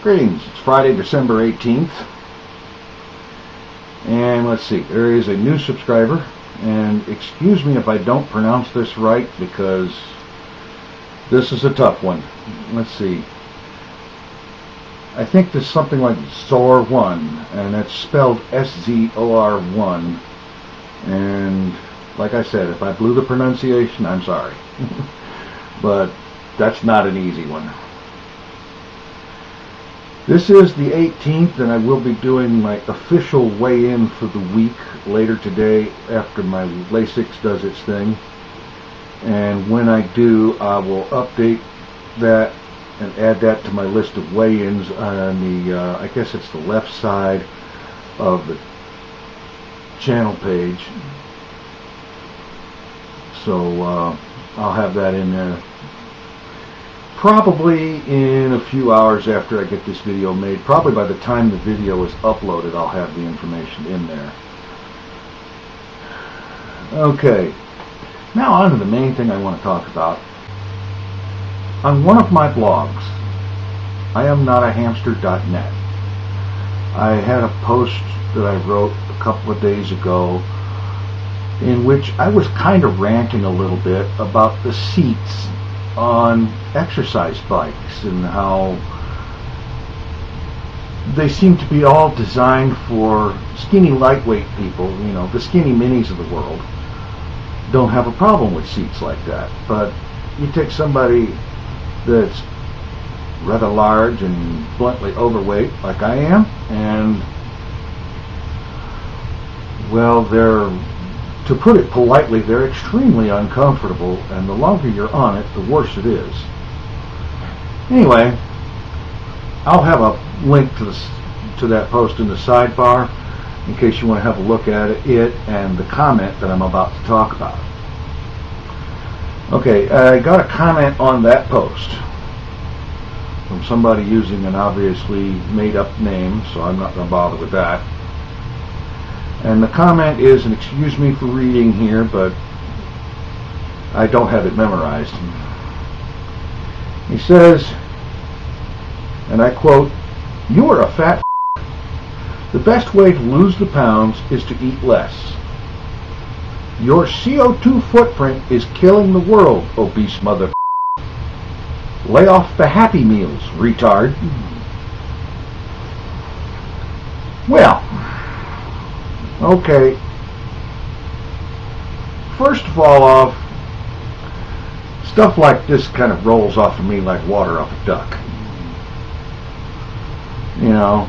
Greetings, it's Friday, December 18th, and let's see, there is a new subscriber, and excuse me if I don't pronounce this right, because this is a tough one. Let's see, I think there's something like Zor1, and it's spelled S-Z-O-R-1, and like I said, if I blew the pronunciation, I'm sorry, but that's not an easy one. This is the 18th, and I will be doing my official weigh-in for the week later today after my Lasix does its thing. And when I do, I will update that and add that to my list of weigh-ins on the, I guess it's the left side of the channel page. So I'll have that in there. Probably in a few hours after I get this video made. Probably by the time the video is uploaded, I'll have the information in there. Okay, now on to the main thing I want to talk about. On one of my blogs, IamNotAhamster.net, I had a post that I wrote a couple of days ago in which I was kind of ranting a little bit about the seats on exercise bikes and how they seem to be all designed for skinny, lightweight people. You know, the skinny minis of the world don't have a problem with seats like that. But you take somebody that's rather large and bluntly overweight, like I am, and, well, to put it politely, they're extremely uncomfortable, and the longer you're on it, the worse it is. Anyway, I'll have a link to that post in the sidebar in case you want to have a look at it and the comment that I'm about to talk about. Okay, I got a comment on that post from somebody using an obviously made-up name, so I'm not going to bother with that. And the comment is, and excuse me for reading here, but I don't have it memorized. He says, and I quote, "You are a fat f***. The best way to lose the pounds is to eat less. Your CO2 footprint is killing the world, obese mother f***. Lay off the Happy Meals, retard." Well, okay, first of all, stuff like this kind of rolls off of me like water off a duck. You know,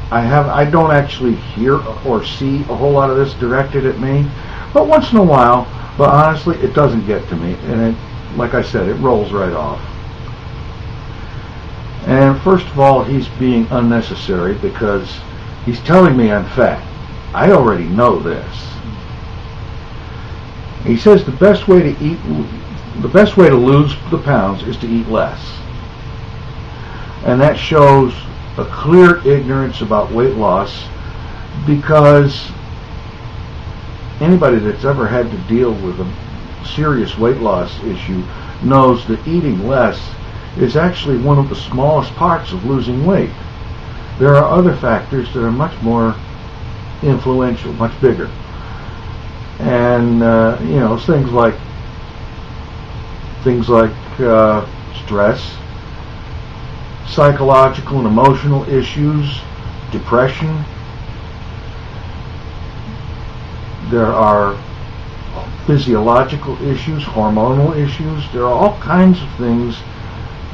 I don't actually hear or see a whole lot of this directed at me, but once in a while, but honestly, it doesn't get to me, and it, like I said, it rolls right off. And first of all, he's being unnecessary because he's telling me I'm fat. I already know this. He says the best way to lose the pounds is to eat less. And that shows a clear ignorance about weight loss, because anybody that's ever had to deal with a serious weight loss issue knows that eating less is actually one of the smallest parts of losing weight. There are other factors that are much more influential, much bigger. And, you know, things like stress, psychological and emotional issues, depression. There are physiological issues, hormonal issues. There are all kinds of things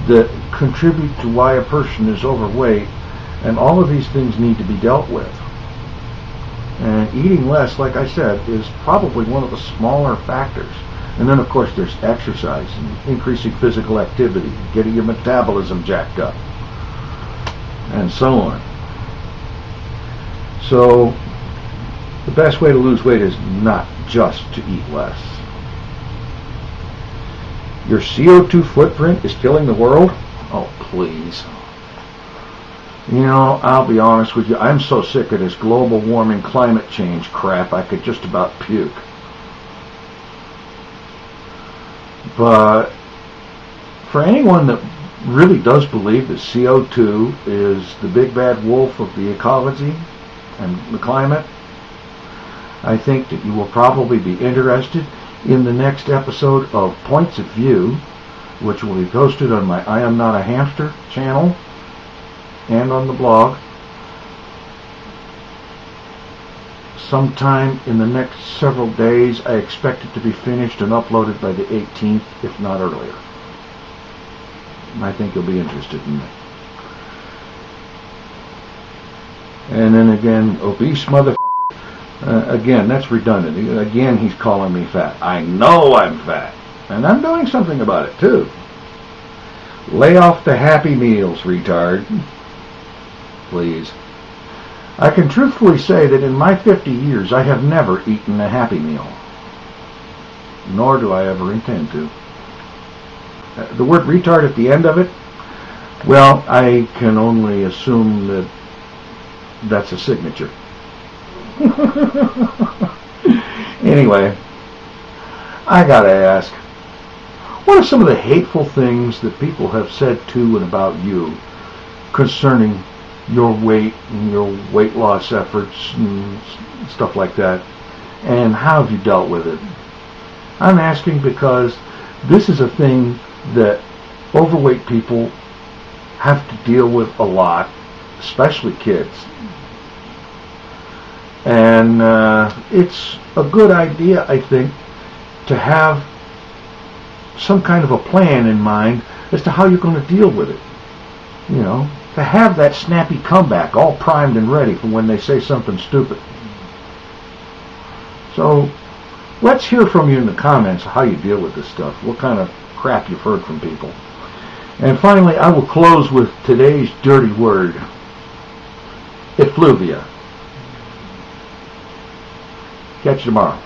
that contribute to why a person is overweight, and all of these things need to be dealt with. And eating less, like I said, is probably one of the smaller factors. And then, of course, there's exercise and increasing physical activity, getting your metabolism jacked up, and so on. So, the best way to lose weight is not just to eat less. Your CO2 footprint is killing the world? Oh, please. You know, I'll be honest with you, I'm so sick of this global warming climate change crap, I could just about puke. But for anyone that really does believe that CO2 is the big bad wolf of the ecology and the climate, I think that you will probably be interested in the next episode of Points of View, which will be posted on my I Am Not a Hamster channel and on the blog sometime in the next several days. I expect it to be finished and uploaded by the 18th, if not earlier. I think you'll be interested in it. And then again, obese motherfucker. Again, that's redundant. Again, he's calling me fat. I know I'm fat. And I'm doing something about it, too. Lay off the Happy Meals, retard. Please. I can truthfully say that in my 50 years, I have never eaten a Happy Meal. Nor do I ever intend to. The word retard at the end of it, well, I can only assume that that's a signature. Anyway, I gotta ask, what are some of the hateful things that people have said to and about you concerning your weight and your weight loss efforts and stuff like that? And how have you dealt with it? I'm asking because this is a thing that overweight people have to deal with a lot, especially kids. And it's a good idea, I think, to have some kind of a plan in mind as to how you're going to deal with it. You know, to have that snappy comeback all primed and ready for when they say something stupid. So let's hear from you in the comments how you deal with this stuff, what kind of crap you've heard from people. And finally, I will close with today's dirty word, effluvia. Catch you tomorrow.